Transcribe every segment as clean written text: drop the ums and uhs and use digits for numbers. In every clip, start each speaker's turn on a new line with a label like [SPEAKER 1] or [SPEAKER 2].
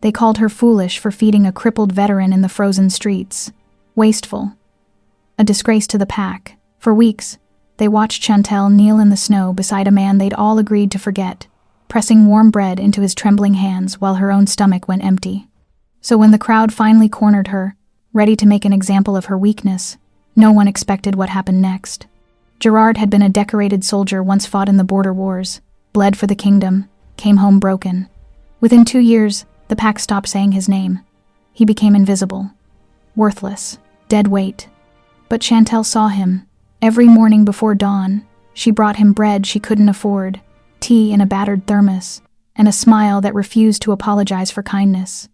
[SPEAKER 1] They called her foolish for feeding a crippled veteran in the frozen streets. Wasteful. A disgrace to the pack. For weeks, they watched Chantel kneel in the snow beside a man they'd all agreed to forget, pressing warm bread into his trembling hands while her own stomach went empty. So when the crowd finally cornered her, ready to make an example of her weakness, no one expected what happened next. Gerard had been a decorated soldier, once fought in the border wars, bled for the kingdom, came home broken. Within 2 years, the pack stopped saying his name. He became invisible. Worthless. Dead weight. But Chantel saw him. Every morning before dawn, she brought him bread she couldn't afford, tea in a battered thermos, and a smile that refused to apologize for kindness.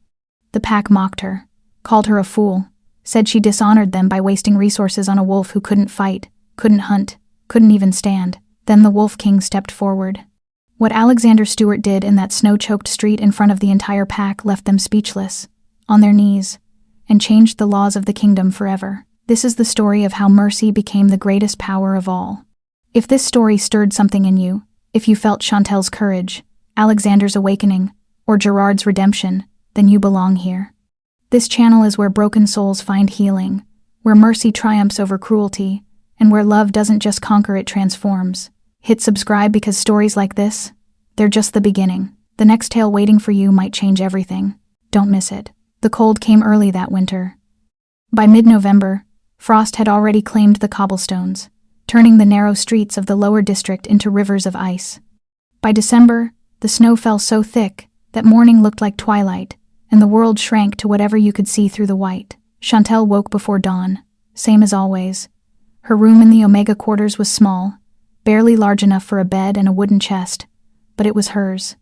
[SPEAKER 1] The pack mocked her, called her a fool, said she dishonored them by wasting resources on a wolf who couldn't fight, couldn't hunt, couldn't even stand. Then the Wolf King stepped forward. What Alexander Stewart did in that snow-choked street in front of the entire pack left them speechless, on their knees, and changed the laws of the kingdom forever. This is the story of how mercy became the greatest power of all. If this story stirred something in you, if you felt Chantel's courage, Alexander's awakening, or Gerard's redemption, then you belong here. This channel is where broken souls find healing, where mercy triumphs over cruelty, and where love doesn't just conquer, it transforms. Hit subscribe because stories like this, they're just the beginning. The next tale waiting for you might change everything. Don't miss it. The cold came early that winter. By mid-November, frost had already claimed the cobblestones, turning the narrow streets of the lower district into rivers of ice. By December, the snow fell so thick that morning looked like twilight, and the world shrank to whatever you could see through the white. Chantel woke before dawn, same as always. Her room in the Omega quarters was small, barely large enough for a bed and a wooden chest, but it was hers.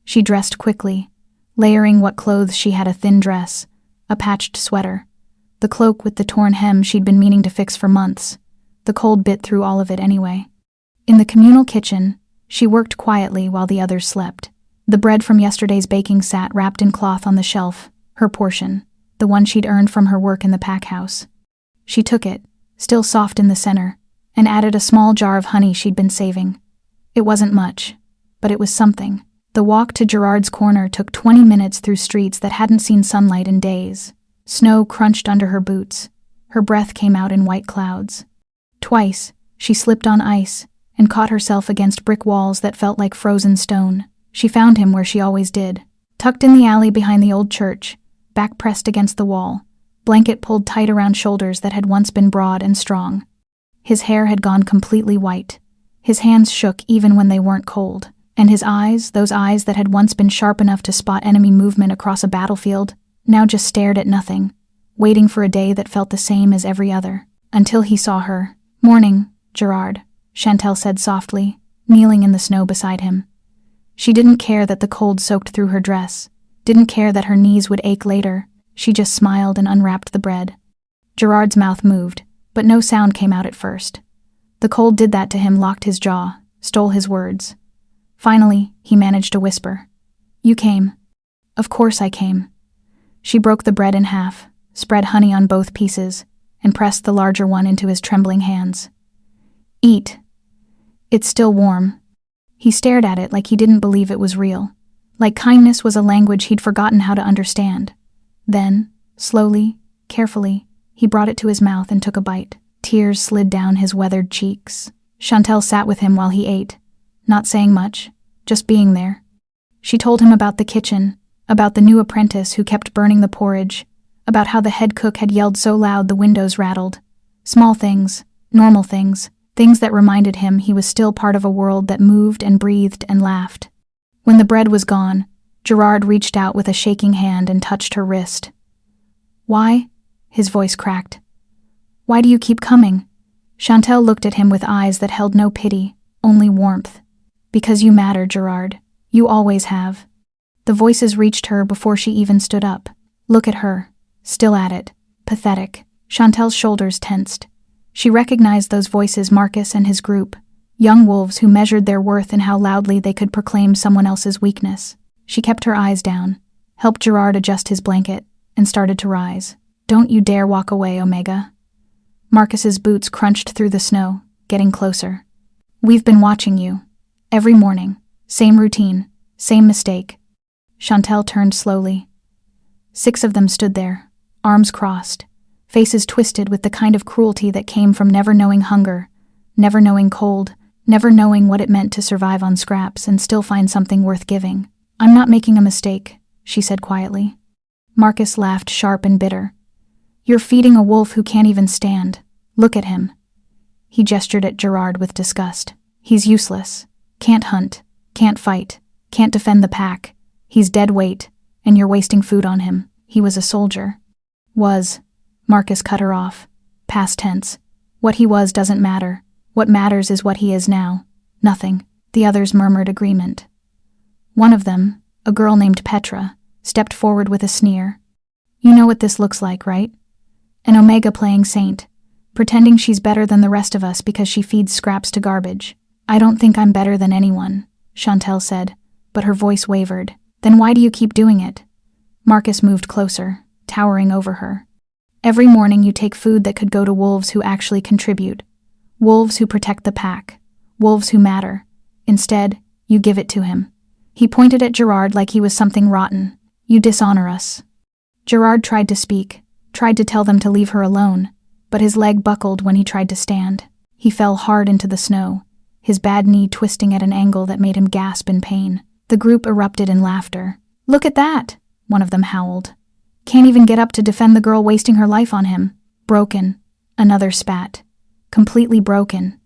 [SPEAKER 1] She dressed quickly, layering what clothes she had: a thin dress, a patched sweater, the cloak with the torn hem she'd been meaning to fix for months. The cold bit through all of it anyway. In the communal kitchen, she worked quietly while the others slept. The bread from yesterday's baking sat wrapped in cloth on the shelf, her portion, the one she'd earned from her work in the pack house. She took it, still soft in the center, and added a small jar of honey she'd been saving. It wasn't much, but it was something. The walk to Gerard's corner took 20 minutes through streets that hadn't seen sunlight in days. Snow crunched under her boots. Her breath came out in white clouds. Twice, she slipped on ice and caught herself against brick walls that felt like frozen stone. She found him where she always did, tucked in the alley behind the old church, back pressed against the wall, blanket pulled tight around shoulders that had once been broad and strong. His hair had gone completely white. His hands shook even when they weren't cold. And his eyes, those eyes that had once been sharp enough to spot enemy movement across a battlefield, now just stared at nothing, waiting for a day that felt the same as every other. Until he saw her. "Morning, Gerard," Chantel said softly, kneeling in the snow beside him. She didn't care that the cold soaked through her dress, didn't care that her knees would ache later. She just smiled and unwrapped the bread. Gerard's mouth moved, but no sound came out at first. The cold did that to him, locked his jaw, stole his words. Finally, he managed to whisper, "You came." "Of course I came." She broke the bread in half, spread honey on both pieces, and pressed the larger one into his trembling hands. "Eat. It's still warm." He stared at it like he didn't believe it was real, like kindness was a language he'd forgotten how to understand. Then, slowly, carefully, he brought it to his mouth and took a bite. Tears slid down his weathered cheeks. Chantel sat with him while he ate, not saying much, just being there. She told him about the kitchen, about the new apprentice who kept burning the porridge, about how the head cook had yelled so loud the windows rattled. Small things, normal things, things that reminded him he was still part of a world that moved and breathed and laughed. When the bread was gone, Gerard reached out with a shaking hand and touched her wrist. "Why?" His voice cracked. "Why do you keep coming?" Chantel looked at him with eyes that held no pity, only warmth. "Because you matter, Gerard. You always have." The voices reached her before she even stood up. Look at her, still at it, pathetic. Chantel's shoulders tensed. She recognized those voices, Marcus and his group, young wolves who measured their worth in how loudly they could proclaim someone else's weakness. She kept her eyes down, helped Gerard adjust his blanket, and started to rise. "Don't you dare walk away, Omega." Marcus's boots crunched through the snow, getting closer. "We've been watching you. Every morning. Same routine. Same mistake." Chantel turned slowly, 6 of them stood there, arms crossed, faces twisted with the kind of cruelty that came from never knowing hunger, never knowing cold, never knowing what it meant to survive on scraps and still find something worth giving. "I'm not making a mistake," she said quietly. Marcus laughed sharp and bitter. "You're feeding a wolf who can't even stand. Look at him." He gestured at Gerard with disgust. "He's useless. Can't hunt, can't fight, can't defend the pack. He's dead weight, and you're wasting food on him. He was a soldier." "Was." Marcus cut her off. Past tense. "What he was doesn't matter. What matters is what he is now. Nothing." The others murmured agreement. One of them, a girl named Petra, stepped forward with a sneer. "You know what this looks like, right? An Omega playing saint, pretending she's better than the rest of us because she feeds scraps to garbage." "I don't think I'm better than anyone," Chantel said, but her voice wavered. "Then why do you keep doing it?" Marcus moved closer, towering over her. "Every morning you take food that could go to wolves who actually contribute, wolves who protect the pack, wolves who matter. Instead, you give it to him." He pointed at Gerard like he was something rotten. "You dishonor us." Gerard tried to speak, tried to tell them to leave her alone, but his leg buckled when he tried to stand. He fell hard into the snow, his bad knee twisting at an angle that made him gasp in pain. The group erupted in laughter. "Look at that!" one of them howled. "Can't even get up to defend the girl wasting her life on him. Broken," another spat. "Completely broken."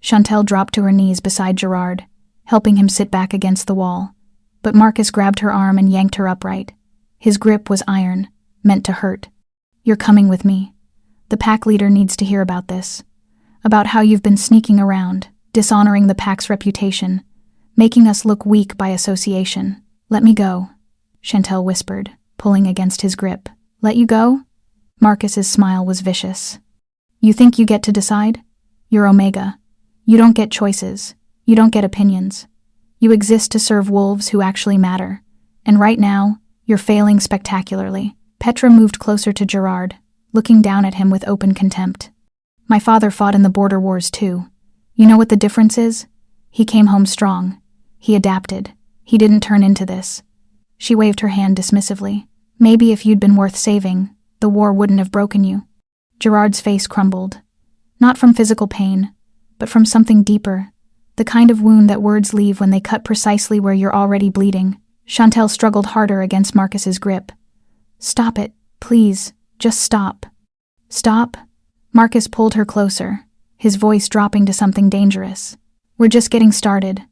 [SPEAKER 1] Chantel dropped to her knees beside Gerard, helping him sit back against the wall. But Marcus grabbed her arm and yanked her upright. His grip was iron, meant to hurt. "You're coming with me. The pack leader needs to hear about this. About how you've been sneaking around, dishonoring the pack's reputation, making us look weak by association." "Let me go," Chantel whispered, pulling against his grip. "Let you go?" Marcus's smile was vicious. "You think you get to decide? You're Omega. You don't get choices. You don't get opinions. You exist to serve wolves who actually matter. And right now, you're failing spectacularly." Petra moved closer to Gerard, looking down at him with open contempt. "My father fought in the border wars too. You know what the difference is? He came home strong. He adapted. He didn't turn into this." She waved her hand dismissively. "Maybe if you'd been worth saving, the war wouldn't have broken you." Gerard's face crumbled. Not from physical pain, but from something deeper. The kind of wound that words leave when they cut precisely where you're already bleeding. Chantel struggled harder against Marcus's grip. "Stop it, please. Just stop." "Stop?" Marcus pulled her closer, his voice dropping to something dangerous. "We're just getting started.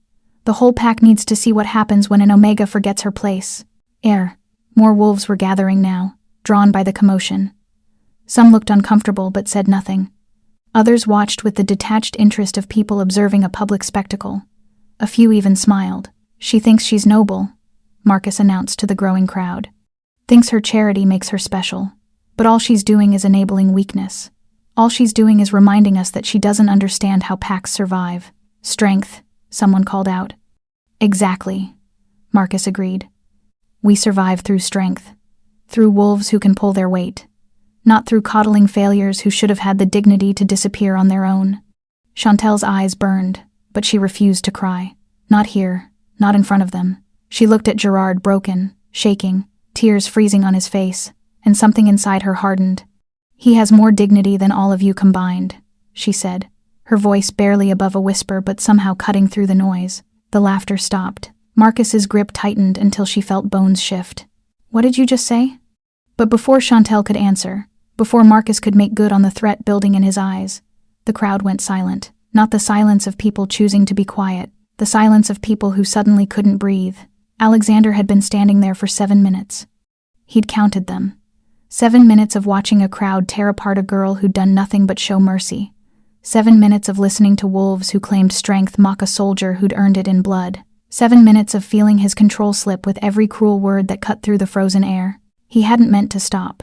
[SPEAKER 1] The whole pack needs to see what happens when an Omega forgets her place." More wolves were gathering now, drawn by the commotion. Some looked uncomfortable but said nothing. Others watched with the detached interest of people observing a public spectacle. A few even smiled. "She thinks she's noble," Marcus announced to the growing crowd. "Thinks her charity makes her special. But all she's doing is enabling weakness. All she's doing is reminding us that she doesn't understand how packs survive." "Strength," someone called out. "Exactly," Marcus agreed. "We survive through strength. Through wolves who can pull their weight. Not through coddling failures who should have had the dignity to disappear on their own." Chantel's eyes burned, but she refused to cry. Not here, not in front of them. She looked at Gerard, broken, shaking, tears freezing on his face, and something inside her hardened. "He has more dignity than all of you combined," she said, her voice barely above a whisper but somehow cutting through the noise. The laughter stopped. Marcus's grip tightened until she felt bones shift. "What did you just say?" But before Chantel could answer, before Marcus could make good on the threat building in his eyes, the crowd went silent. Not the silence of people choosing to be quiet, the silence of people who suddenly couldn't breathe. Alexander had been standing there for 7 minutes. He'd counted them. 7 minutes of watching a crowd tear apart a girl who'd done nothing but show mercy. 7 minutes of listening to wolves who claimed strength mock a soldier who'd earned it in blood. 7 minutes of feeling his control slip with every cruel word that cut through the frozen air. He hadn't meant to stop.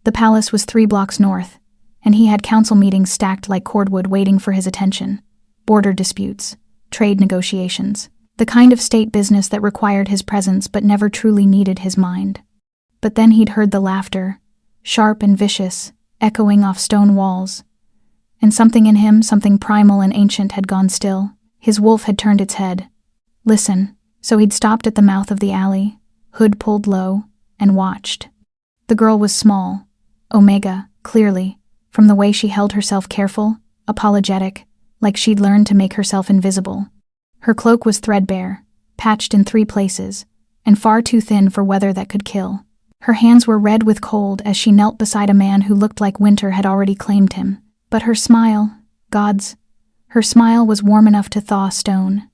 [SPEAKER 1] The palace was 3 blocks north, and he had council meetings stacked like cordwood waiting for his attention. Border disputes, trade negotiations, the kind of state business that required his presence but never truly needed his mind. But then he'd heard the laughter, sharp and vicious, echoing off stone walls. And something in him, something primal and ancient, had gone still. His wolf had turned its head. "Listen." So he'd stopped at the mouth of the alley, hood pulled low, and watched. The girl was small. Omega, clearly, from the way she held herself careful, apologetic, like she'd learned to make herself invisible. Her cloak was threadbare, patched in 3 places, and far too thin for weather that could kill. Her hands were red with cold as she knelt beside a man who looked like winter had already claimed him. But her smile, gods, her smile was warm enough to thaw stone.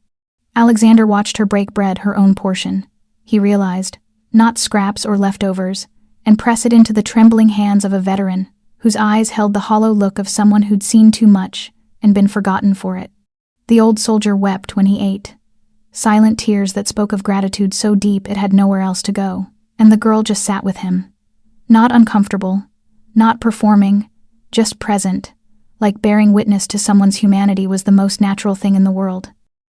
[SPEAKER 1] Alexander watched her break bread, her own portion. He realized, not scraps or leftovers, and press it into the trembling hands of a veteran, whose eyes held the hollow look of someone who'd seen too much and been forgotten for it. The old soldier wept when he ate, silent tears that spoke of gratitude so deep it had nowhere else to go, and the girl just sat with him. Not uncomfortable, not performing, just present, like bearing witness to someone's humanity was the most natural thing in the world.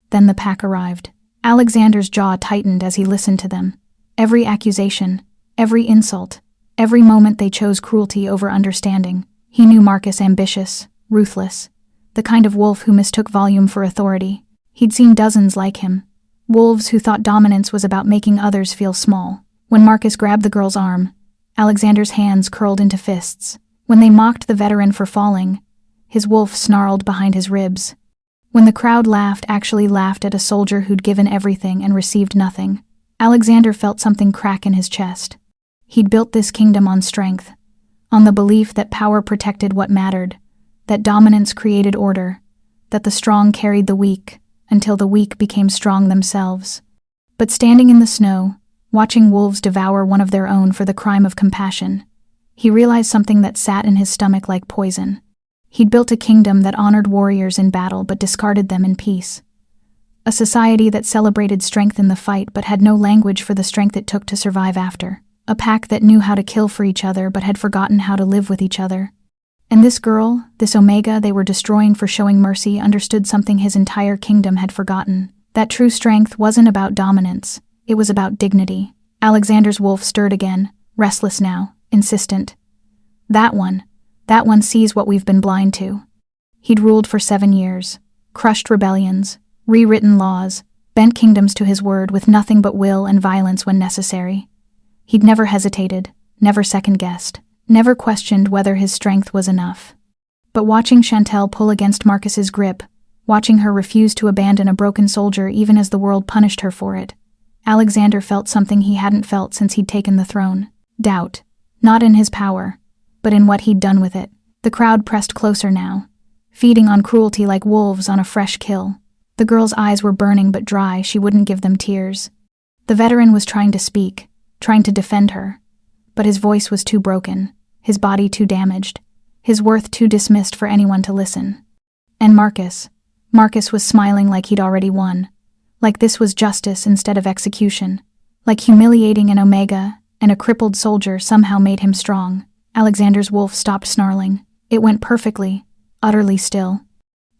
[SPEAKER 1] Then the pack arrived. Alexander's jaw tightened as he listened to them. Every accusation, every insult, every moment they chose cruelty over understanding. He knew Marcus ambitious, ruthless, the kind of wolf who mistook volume for authority. He'd seen dozens like him, wolves who thought dominance was about making others feel small. When Marcus grabbed the girl's arm, Alexander's hands curled into fists. When they mocked the veteran for falling, his wolf snarled behind his ribs. When the crowd actually laughed at a soldier who'd given everything and received nothing, Alexander felt something crack in his chest. He'd built this kingdom on strength, on the belief that power protected what mattered, that dominance created order, that the strong carried the weak, until the weak became strong themselves. But standing in the snow, watching wolves devour one of their own for the crime of compassion, he realized something that sat in his stomach like poison. He'd built a kingdom that honored warriors in battle but discarded them in peace. A society that celebrated strength in the fight but had no language for the strength it took to survive after. A pack that knew how to kill for each other but had forgotten how to live with each other. And this girl, this Omega they were destroying for showing mercy, understood something his entire kingdom had forgotten. That true strength wasn't about dominance, it was about dignity. Alexander's wolf stirred again, restless now, insistent. That one sees what we've been blind to. He'd ruled for 7 years, crushed rebellions, rewritten laws, bent kingdoms to his word with nothing but will and violence when necessary. He'd never hesitated, never second-guessed, never questioned whether his strength was enough. But watching Chantal pull against Marcus's grip, watching her refuse to abandon a broken soldier even as the world punished her for it, Alexander felt something he hadn't felt since he'd taken the throne. Doubt, not in his power, but in what he'd done with it. The crowd pressed closer now, feeding on cruelty like wolves on a fresh kill. The girl's eyes were burning but dry, she wouldn't give them tears. The veteran was trying to speak, trying to defend her, but his voice was too broken, his body too damaged, his worth too dismissed for anyone to listen. And Marcus was smiling like he'd already won, like this was justice instead of execution, like humiliating an Omega and a crippled soldier somehow made him strong. Alexander's wolf stopped snarling. It went perfectly, utterly still.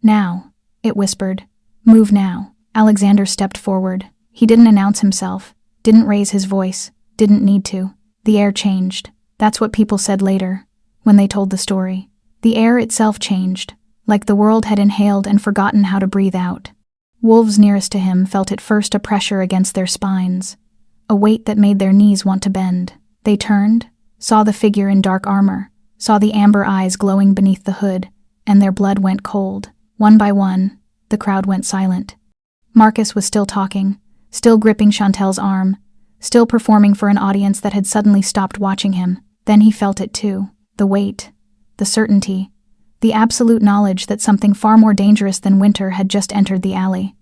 [SPEAKER 1] Now, it whispered. Move now. Alexander stepped forward. He didn't announce himself, didn't raise his voice, didn't need to. The air changed. That's what people said later, when they told the story. The air itself changed, like the world had inhaled and forgotten how to breathe out. Wolves nearest to him felt at first a pressure against their spines, a weight that made their knees want to bend. They turned, saw the figure in dark armor, saw the amber eyes glowing beneath the hood, and their blood went cold. One by one, the crowd went silent. Marcus was still talking, still gripping Chantel's arm, still performing for an audience that had suddenly stopped watching him. Then he felt it too, the weight, the certainty, the absolute knowledge that something far more dangerous than winter had just entered the alley.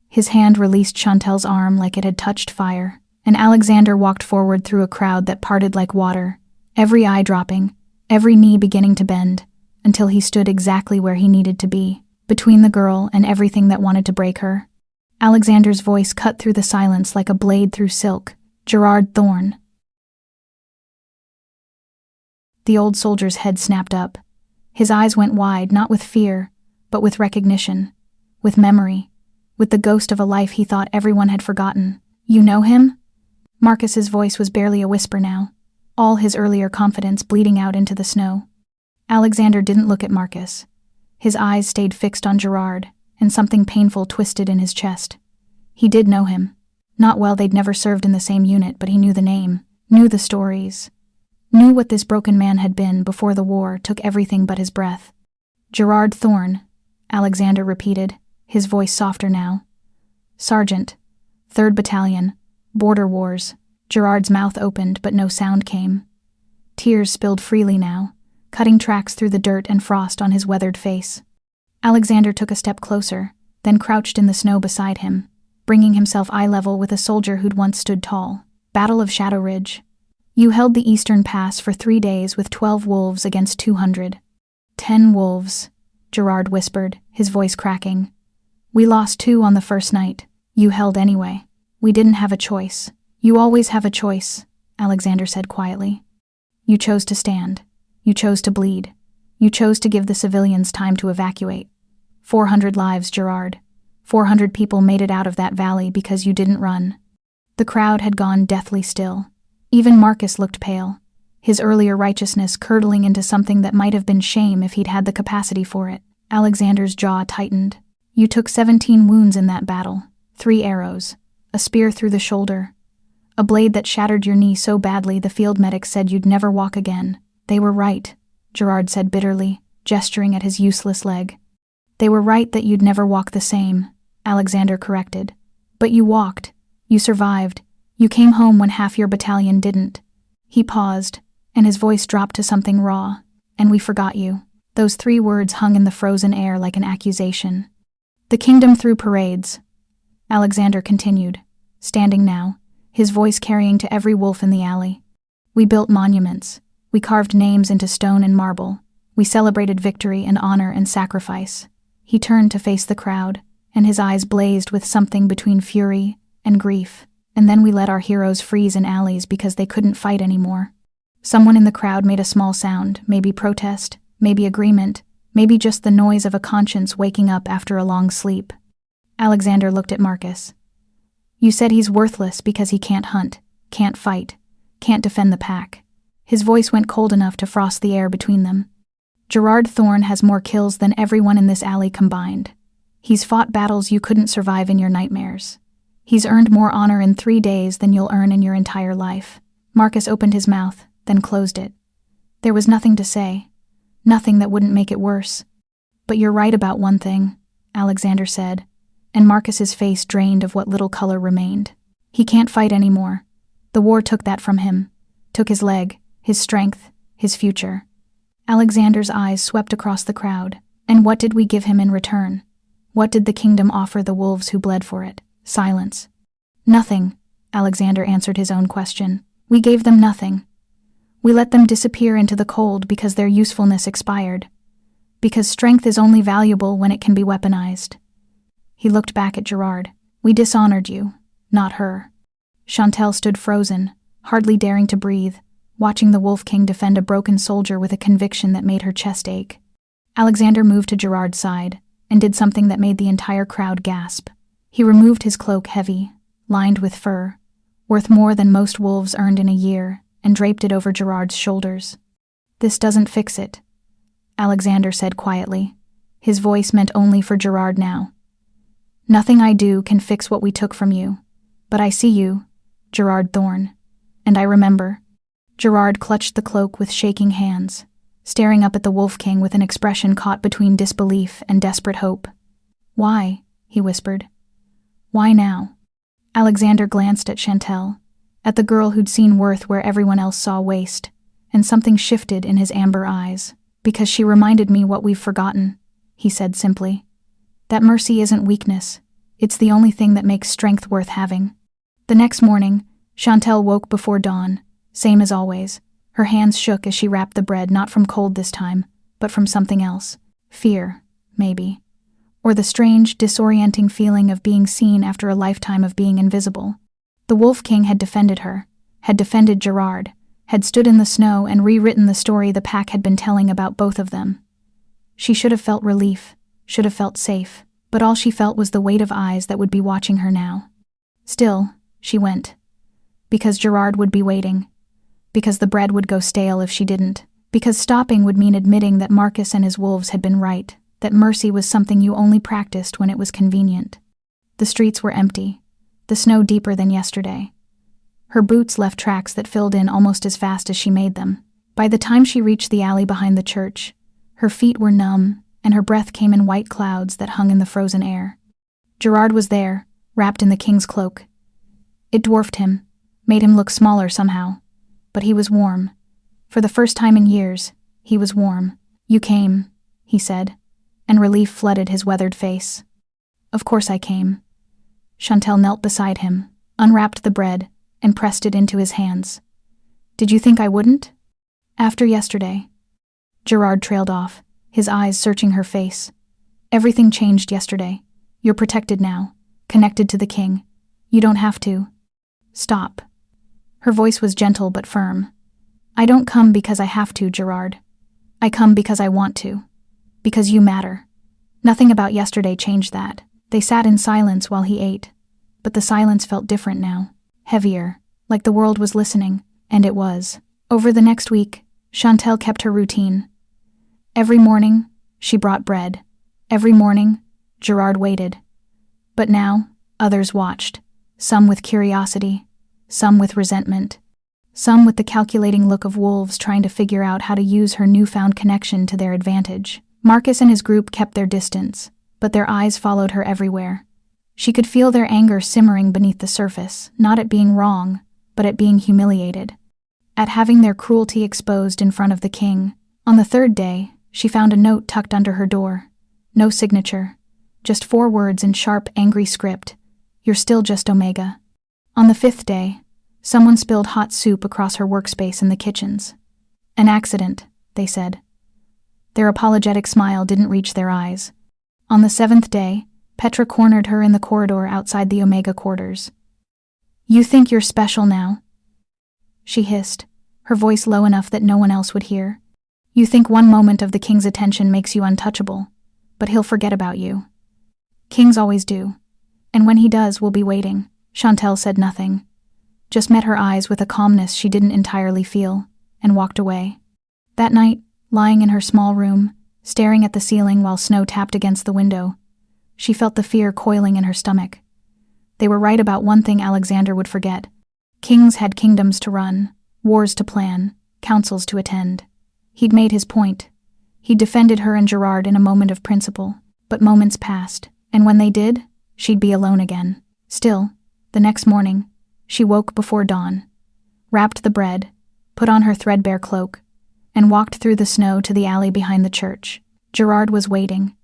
[SPEAKER 1] His hand released Chantel's arm like it had touched fire, and Alexander walked forward through a crowd that parted like water, every eye dropping, every knee beginning to bend, until he stood exactly where he needed to be, between the girl and everything that wanted to break her. Alexander's voice cut through the silence like a blade through silk. Gerard Thorne. The old soldier's head snapped up. His eyes went wide, not with fear, but with recognition, with memory, with the ghost of a life he thought everyone had forgotten. You know him? Marcus's voice was barely a whisper now, all his earlier confidence bleeding out into the snow. Alexander didn't look at Marcus. His eyes stayed fixed on Gerard, and something painful twisted in his chest. He did know him. Not well, they'd never served in the same unit, but he knew the name, knew the stories. Knew what this broken man had been before the war took everything but his breath. "Gerard Thorne," Alexander repeated, his voice softer now. "Sergeant, 3rd Battalion, Border Wars." Gerard's mouth opened but no sound came. Tears spilled freely now, cutting tracks through the dirt and frost on his weathered face. Alexander took a step closer, then crouched in the snow beside him, bringing himself eye level with a soldier who'd once stood tall. "Battle of Shadow Ridge. You held the Eastern Pass for 3 days with 12 wolves against 200. 10 wolves," Gerard whispered, his voice cracking. "We lost 2 on the first night. You held anyway. We didn't have a choice." "You always have a choice," Alexander said quietly. "You chose to stand. You chose to bleed. You chose to give the civilians time to evacuate. 400 lives, Gerard. 400 people made it out of that valley because you didn't run." The crowd had gone deathly still. Even Marcus looked pale, his earlier righteousness curdling into something that might have been shame if he'd had the capacity for it. Alexander's jaw tightened. "You took 17 wounds in that battle. 3 arrows. A spear through the shoulder. A blade that shattered your knee so badly the field medic said you'd never walk again." "They were right," Gerard said bitterly, gesturing at his useless leg. "They were right that you'd never walk the same," Alexander corrected. "But you walked. You survived. You came home when half your battalion didn't." He paused, and his voice dropped to something raw. "And we forgot you." Those 3 words hung in the frozen air like an accusation. "The kingdom threw parades," Alexander continued, standing now, his voice carrying to every wolf in the alley. "We built monuments. We carved names into stone and marble. We celebrated victory and honor and sacrifice." He turned to face the crowd, and his eyes blazed with something between fury and grief. "And then we let our heroes freeze in alleys because they couldn't fight anymore." Someone in the crowd made a small sound, maybe protest, maybe agreement, maybe just the noise of a conscience waking up after a long sleep. Alexander looked at Marcus. "You said he's worthless because he can't hunt, can't fight, can't defend the pack." His voice went cold enough to frost the air between them. "Gerard Thorne has more kills than everyone in this alley combined. He's fought battles you couldn't survive in your nightmares. He's earned more honor in 3 days than you'll earn in your entire life." Marcus opened his mouth, then closed it. There was nothing to say, nothing that wouldn't make it worse. "But you're right about one thing," Alexander said, and Marcus's face drained of what little color remained. "He can't fight anymore. The war took that from him, took his leg, his strength, his future." Alexander's eyes swept across the crowd. "And what did we give him in return? What did the kingdom offer the wolves who bled for it?" Silence. "Nothing," Alexander answered his own question. "We gave them nothing. We let them disappear into the cold because their usefulness expired. Because strength is only valuable when it can be weaponized." He looked back at Gerard. "We dishonored you, not her." Chantel stood frozen, hardly daring to breathe, watching the Wolf King defend a broken soldier with a conviction that made her chest ache. Alexander moved to Gerard's side and did something that made the entire crowd gasp. He removed his cloak heavy, lined with fur, worth more than most wolves earned in a year, and draped it over Gerard's shoulders. "This doesn't fix it," Alexander said quietly. His voice meant only for Gerard now. "Nothing I do can fix what we took from you. But I see you, Gerard Thorne, and I remember." Gerard clutched the cloak with shaking hands, staring up at the Wolf King with an expression caught between disbelief and desperate hope. "Why?" he whispered. "Why now?" Alexander glanced at Chantel, at the girl who'd seen worth where everyone else saw waste, and something shifted in his amber eyes. "Because she reminded me what we've forgotten," he said simply. "That mercy isn't weakness. It's the only thing that makes strength worth having." The next morning, Chantel woke before dawn, same as always. Her hands shook as she wrapped the bread, not from cold this time, but from something else. Fear, maybe. Or the strange, disorienting feeling of being seen after a lifetime of being invisible. The Wolf King had defended her, had defended Gerard, had stood in the snow and rewritten the story the pack had been telling about both of them. She should have felt relief, should have felt safe, but all she felt was the weight of eyes that would be watching her now. Still, she went. Because Gerard would be waiting. Because the bread would go stale if she didn't. Because stopping would mean admitting that Marcus and his wolves had been right, that mercy was something you only practiced when it was convenient. The streets were empty, the snow deeper than yesterday. Her boots left tracks that filled in almost as fast as she made them. By the time she reached the alley behind the church, her feet were numb, and her breath came in white clouds that hung in the frozen air. Gerard was there, wrapped in the king's cloak. It dwarfed him, made him look smaller somehow. But he was warm. For the first time in years, he was warm. "You came," he said, and relief flooded his weathered face. "Of course I came." Chantel knelt beside him, unwrapped the bread, and pressed it into his hands. "Did you think I wouldn't?" "After yesterday." Gerard trailed off, his eyes searching her face. "Everything changed yesterday. You're protected now, connected to the king. You don't have to." "Stop." Her voice was gentle but firm. "I don't come because I have to, Gerard. I come because I want to. Because you matter." Nothing about yesterday changed that. They sat in silence while he ate. But the silence felt different now. Heavier, like the world was listening, and it was. Over the next week, Chantel kept her routine. Every morning, she brought bread. Every morning, Gerard waited. But now, others watched, some with curiosity, some with resentment, some with the calculating look of wolves trying to figure out how to use her newfound connection to their advantage. Marcus and his group kept their distance, but their eyes followed her everywhere. She could feel their anger simmering beneath the surface, not at being wrong, but at being humiliated, at having their cruelty exposed in front of the king. On the third day, she found a note tucked under her door. No signature, just 4 words in sharp, angry script. "You're still just Omega." On the 5th day, someone spilled hot soup across her workspace in the kitchens. "An accident," they said. Their apologetic smile didn't reach their eyes. On the 7th day, Petra cornered her in the corridor outside the Omega quarters. "You think you're special now?" she hissed, her voice low enough that no one else would hear. "You think one moment of the king's attention makes you untouchable, but he'll forget about you. Kings always do. And when he does, we'll be waiting." Chantel said nothing, just met her eyes with a calmness she didn't entirely feel, and walked away. That night, lying in her small room, staring at the ceiling while snow tapped against the window, she felt the fear coiling in her stomach. They were right about one thing Alexander would forget. Kings had kingdoms to run, wars to plan, councils to attend. He'd made his point. He'd defended her and Gerard in a moment of principle, but moments passed, and when they did, she'd be alone again. Still, the next morning, she woke before dawn, wrapped the bread, put on her threadbare cloak, and walked through the snow to the alley behind the church. Gerard was waiting,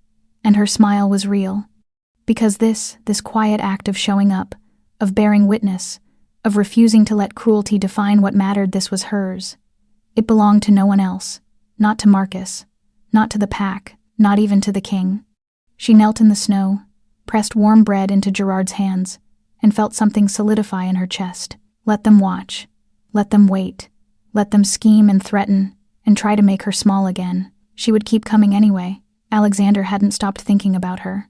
[SPEAKER 1] and her smile was real. Because this quiet act of showing up, of bearing witness, of refusing to let cruelty define what mattered, this was hers. It belonged to no one else, not to Marcus, not to the pack, not even to the king. She knelt in the snow, pressed warm bread into Gerard's hands, and felt something solidify in her chest. Let them watch. Let them wait. Let them scheme and threaten, and try to make her small again. She would keep coming anyway. Alexander hadn't stopped thinking about her.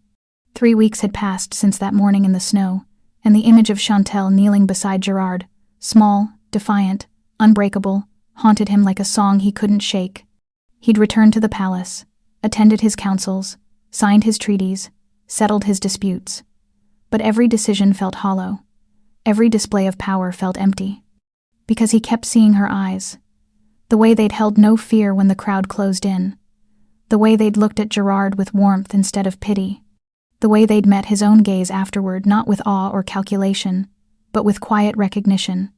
[SPEAKER 1] 3 weeks had passed since that morning in the snow, and the image of Chantel kneeling beside Gerard, small, defiant, unbreakable, haunted him like a song he couldn't shake. He'd returned to the palace, attended his councils, signed his treaties, settled his disputes. But every decision felt hollow. Every display of power felt empty. Because he kept seeing her eyes. The way they'd held no fear when the crowd closed in. The way they'd looked at Gerard with warmth instead of pity. The way they'd met his own gaze afterward, not with awe or calculation, but with quiet recognition,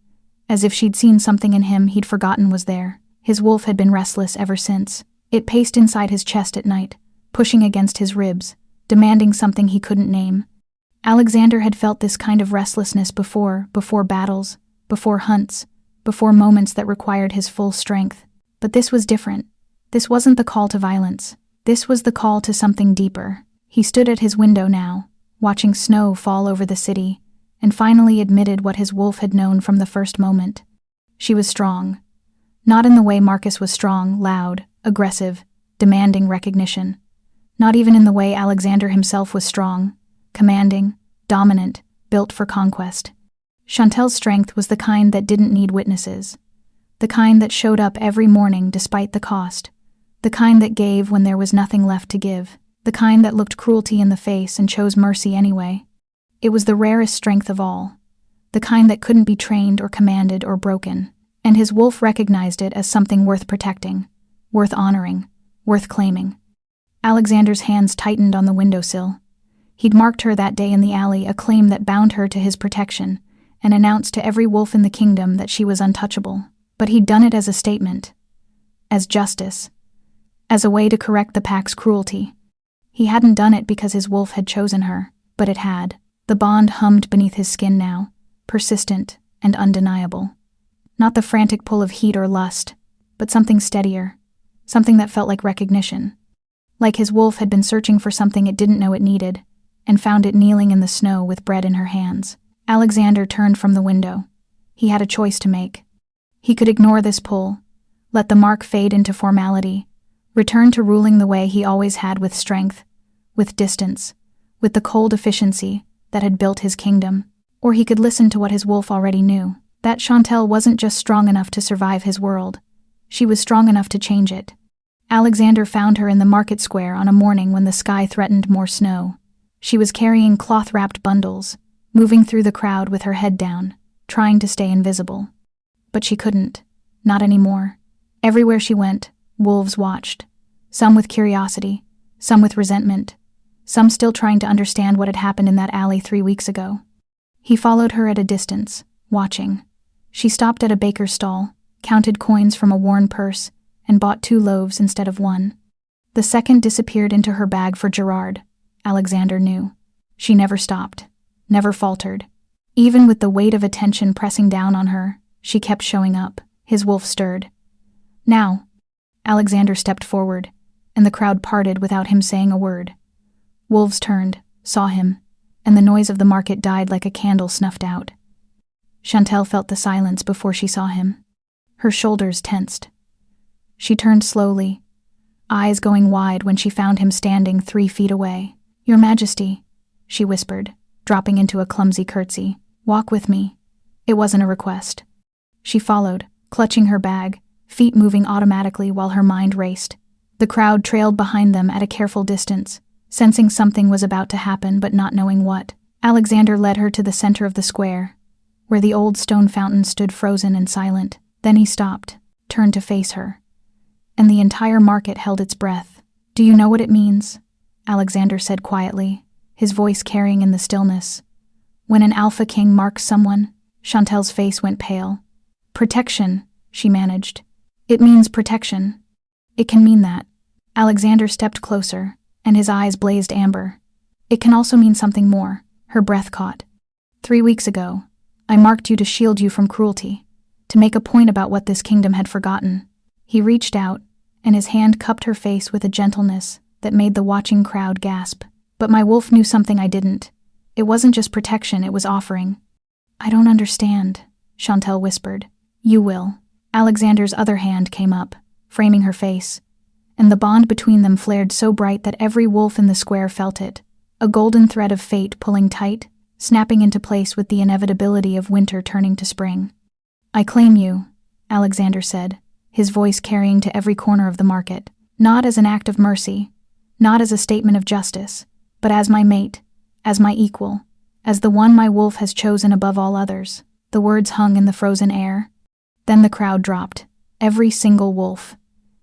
[SPEAKER 1] as if she'd seen something in him he'd forgotten was there. His wolf had been restless ever since. It paced inside his chest at night, pushing against his ribs, demanding something he couldn't name. Alexander had felt this kind of restlessness before battles, before hunts, before moments that required his full strength. But this was different. This wasn't the call to violence. This was the call to something deeper. He stood at his window now, watching snow fall over the city, and finally admitted what his wolf had known from the first moment. She was strong. Not in the way Marcus was strong, loud, aggressive, demanding recognition. Not even in the way Alexander himself was strong, commanding, dominant, built for conquest. Chantel's strength was the kind that didn't need witnesses. The kind that showed up every morning despite the cost. The kind that gave when there was nothing left to give. The kind that looked cruelty in the face and chose mercy anyway. It was the rarest strength of all. the kind that couldn't be trained or commanded or broken, and his wolf recognized it as something worth protecting, worth honoring, worth claiming. Alexander's hands tightened on the windowsill. He'd marked her that day in the alley, a claim that bound her to his protection, and announced to every wolf in the kingdom that she was untouchable. But he'd done it as a statement, as justice, as a way to correct the pack's cruelty. He hadn't done it because his wolf had chosen her, but it had. The bond hummed beneath his skin now, persistent and undeniable. Not the frantic pull of heat or lust, but something steadier, something that felt like recognition. Like his wolf had been searching for something it didn't know it needed, and found it kneeling in the snow with bread in her hands. Alexander turned from the window. He had a choice to make. He could ignore this pull, let the mark fade into formality, return to ruling the way he always had, with strength, with distance, with the cold efficiency that had built his kingdom. Or he could listen to what his wolf already knew, that Chantel wasn't just strong enough to survive his world. She was strong enough to change it. Alexander found her in the market square on a morning when the sky threatened more snow. She was carrying cloth-wrapped bundles, moving through the crowd with her head down, trying to stay invisible. But she couldn't. Not anymore. Everywhere she went, wolves watched. Some with curiosity, some with resentment, some still trying to understand what had happened in that alley 3 weeks ago. He followed her at a distance, watching. She stopped at a baker's stall, counted coins from a worn purse, and bought 2 loaves instead of 1. The second disappeared into her bag for Gerard, Alexander knew. She never stopped, never faltered. Even with the weight of attention pressing down on her, she kept showing up. His wolf stirred. Now. Alexander stepped forward, and the crowd parted without him saying a word. Wolves turned, saw him, and the noise of the market died like a candle snuffed out. Chantel felt the silence before she saw him. Her shoulders tensed. She turned slowly, eyes going wide when she found him standing 3 feet away. "Your Majesty," she whispered, dropping into a clumsy curtsy. "Walk with me." It wasn't a request. She followed, clutching her bag, feet moving automatically while her mind raced. The crowd trailed behind them at a careful distance, sensing something was about to happen but not knowing what. Alexander led her to the center of the square, where the old stone fountain stood frozen and silent. Then he stopped, turned to face her. And the entire market held its breath. "Do you know what it means?" Alexander said quietly, his voice carrying in the stillness. "When an alpha king marks someone," Chantel's face went pale. "Protection," she managed. "It means protection. It can mean that." Alexander stepped closer, and his eyes blazed amber. "It can also mean something more." Her breath caught. 3 weeks ago, I marked you to shield you from cruelty, to make a point about what this kingdom had forgotten." He reached out, and his hand cupped her face with a gentleness that made the watching crowd gasp. "But my wolf knew something I didn't. It wasn't just protection, it was offering." "I don't understand," Chantel whispered. "You will." Alexander's other hand came up, framing her face, and the bond between them flared so bright that every wolf in the square felt it, a golden thread of fate pulling tight, snapping into place with the inevitability of winter turning to spring. "I claim you," Alexander said, his voice carrying to every corner of the market, "not as an act of mercy, not as a statement of justice, but as my mate, as my equal, as the one my wolf has chosen above all others." The words hung in the frozen air. Then the crowd dropped, every single wolf.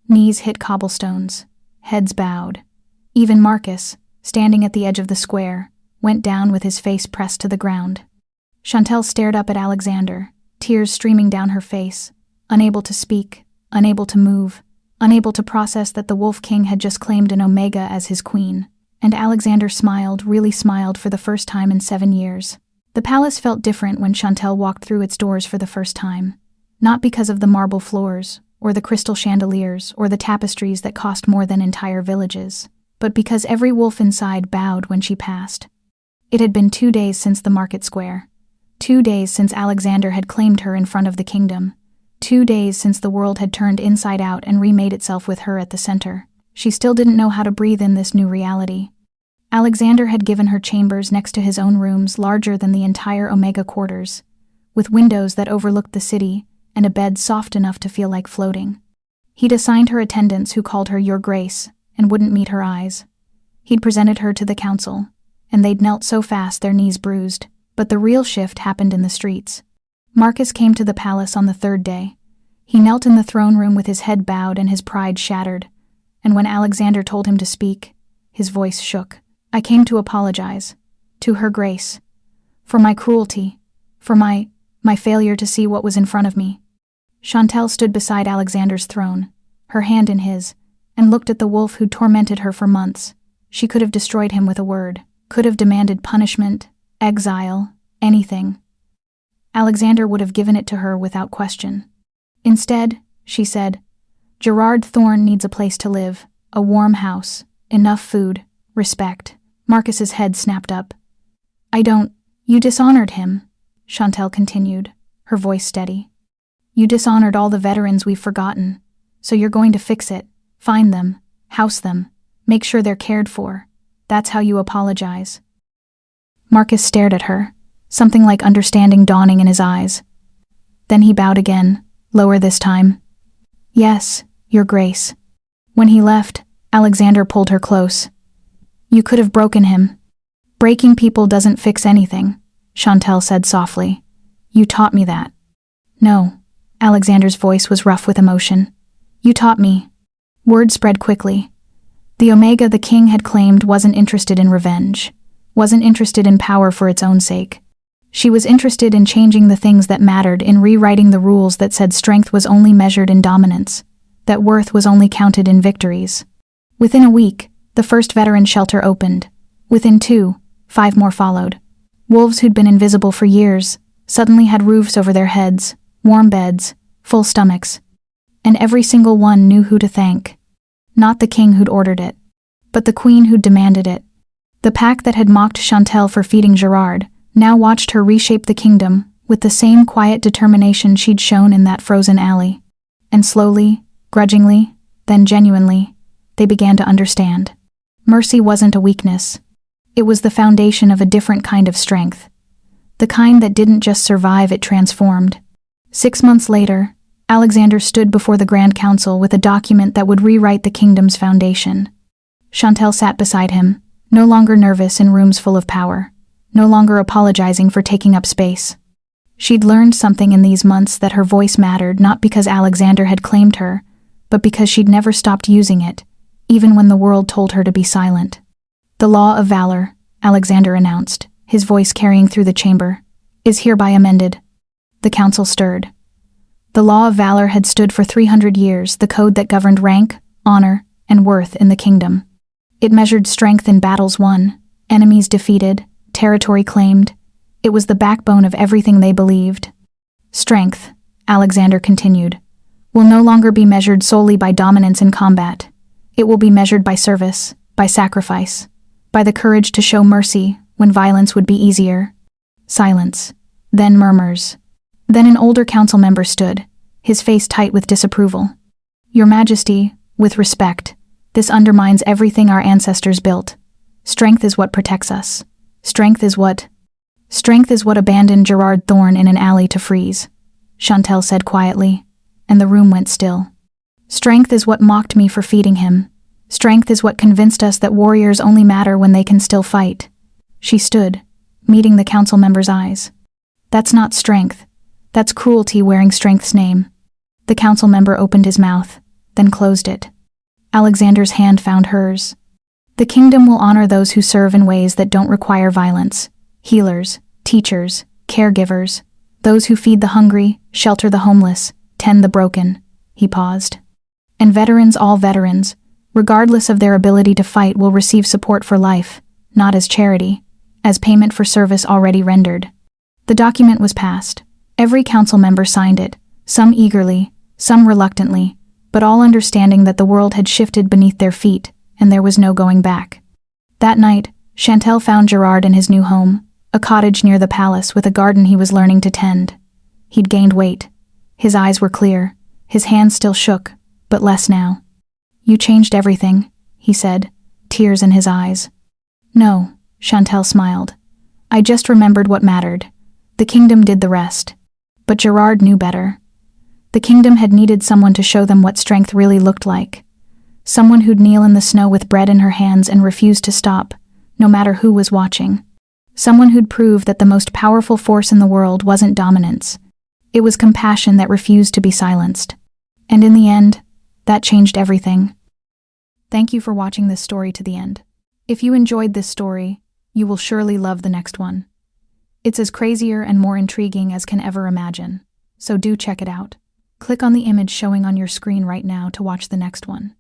[SPEAKER 1] Knees hit cobblestones, heads bowed. Even Marcus, standing at the edge of the square, went down with his face pressed to the ground. Chantel stared up at Alexander, tears streaming down her face, unable to speak, unable to move, unable to process that the Wolf King had just claimed an Omega as his queen. And Alexander smiled, really smiled for the first time in 7 years. The palace felt different when Chantel walked through its doors for the first time. Not because of the marble floors, or the crystal chandeliers, or the tapestries that cost more than entire villages, but because every wolf inside bowed when she passed. It had been 2 days since the market square. 2 days since Alexander had claimed her in front of the kingdom. 2 days since the world had turned inside out and remade itself with her at the center. She still didn't know how to breathe in this new reality. Alexander had given her chambers next to his own rooms larger than the entire Omega quarters, with windows that overlooked the city and a bed soft enough to feel like floating. He'd assigned her attendants who called her Your Grace and wouldn't meet her eyes. He'd presented her to the council, and they'd knelt so fast their knees bruised. But the real shift happened in the streets. Marcus came to the palace on the third day. He knelt in the throne room with his head bowed and his pride shattered. And when Alexander told him to speak, his voice shook. "I came to apologize. To Her Grace. For my cruelty. For my failure to see what was in front of me." Chantal stood beside Alexander's throne, her hand in his, and looked at the wolf who'd tormented her for months. She could have destroyed him with a word, could have demanded punishment, exile, anything. Alexander would have given it to her without question. Instead, she said, "Gerard Thorne needs a place to live, a warm house, enough food, respect." Marcus's head snapped up. You dishonored him," Chantal continued, her voice steady. "You dishonored all the veterans we've forgotten, so you're going to fix it, find them, house them, make sure they're cared for. That's how you apologize." Marcus stared at her, something like understanding dawning in his eyes. Then he bowed again, lower this time. "Yes, Your Grace." When he left, Alexander pulled her close. "You could have broken him." "Breaking people doesn't fix anything," Chantal said softly. "You taught me that." "No." Alexander's voice was rough with emotion. "You taught me." Word spread quickly. The Omega the king had claimed wasn't interested in revenge, wasn't interested in power for its own sake. She was interested in changing the things that mattered, in rewriting the rules that said strength was only measured in dominance, that worth was only counted in victories. Within a week, the first veteran shelter opened. Within 2, 5 more followed. Wolves who'd been invisible for years suddenly had roofs over their heads, warm beds, full stomachs. And every single one knew who to thank. Not the king who'd ordered it, but the queen who'd demanded it. The pack that had mocked Chantal for feeding Gerard now watched her reshape the kingdom with the same quiet determination she'd shown in that frozen alley. And slowly, grudgingly, then genuinely, they began to understand. Mercy wasn't a weakness. It was the foundation of a different kind of strength. The kind that didn't just survive, it transformed. 6 months later, Alexander stood before the Grand Council with a document that would rewrite the kingdom's foundation. Chantal sat beside him, no longer nervous in rooms full of power, no longer apologizing for taking up space. She'd learned something in these months, that her voice mattered, not because Alexander had claimed her, but because she'd never stopped using it, even when the world told her to be silent. "The law of valor," Alexander announced, his voice carrying through the chamber, "is hereby amended." The council stirred. The law of valor had stood for 300 years, the code that governed rank, honor, and worth in the kingdom. It measured strength in battles won, enemies defeated, territory claimed. It was the backbone of everything they believed. "Strength," Alexander continued, "will no longer be measured solely by dominance in combat. It will be measured by service, by sacrifice, by the courage to show mercy when violence would be easier." Silence. Then murmurs. Then an older council member stood, his face tight with disapproval. "Your Majesty, with respect, this undermines everything our ancestors built. Strength is what protects us. Strength is what abandoned Gerard Thorne in an alley to freeze," Chantal said quietly, and the room went still. "Strength is what mocked me for feeding him. Strength is what convinced us that warriors only matter when they can still fight." She stood, meeting the council member's eyes. "That's not strength. That's cruelty wearing strength's name." The council member opened his mouth, then closed it. Alexander's hand found hers. "The kingdom will honor those who serve in ways that don't require violence. Healers, teachers, caregivers, those who feed the hungry, shelter the homeless, tend the broken." He paused. "And veterans, all veterans, regardless of their ability to fight, will receive support for life, not as charity, as payment for service already rendered." The document was passed. Every council member signed it, some eagerly, some reluctantly, but all understanding that the world had shifted beneath their feet, and there was no going back. That night, Chantal found Gerard in his new home, a cottage near the palace with a garden he was learning to tend. He'd gained weight. His eyes were clear, his hands still shook, but less now. "You changed everything," he said, tears in his eyes. "No," Chantal smiled. "I just remembered what mattered. The kingdom did the rest. But Gerard knew better. The kingdom had needed someone to show them what strength really looked like. Someone who'd kneel in the snow with bread in her hands and refuse to stop, no matter who was watching. Someone who'd prove that the most powerful force in the world wasn't dominance. It was compassion that refused to be silenced. And in the end, that changed everything. Thank you for watching this story to the end. If you enjoyed this story, you will surely love the next one. It's as crazier and more intriguing as can ever imagine. So do check it out. Click on the image showing on your screen right now to watch the next one.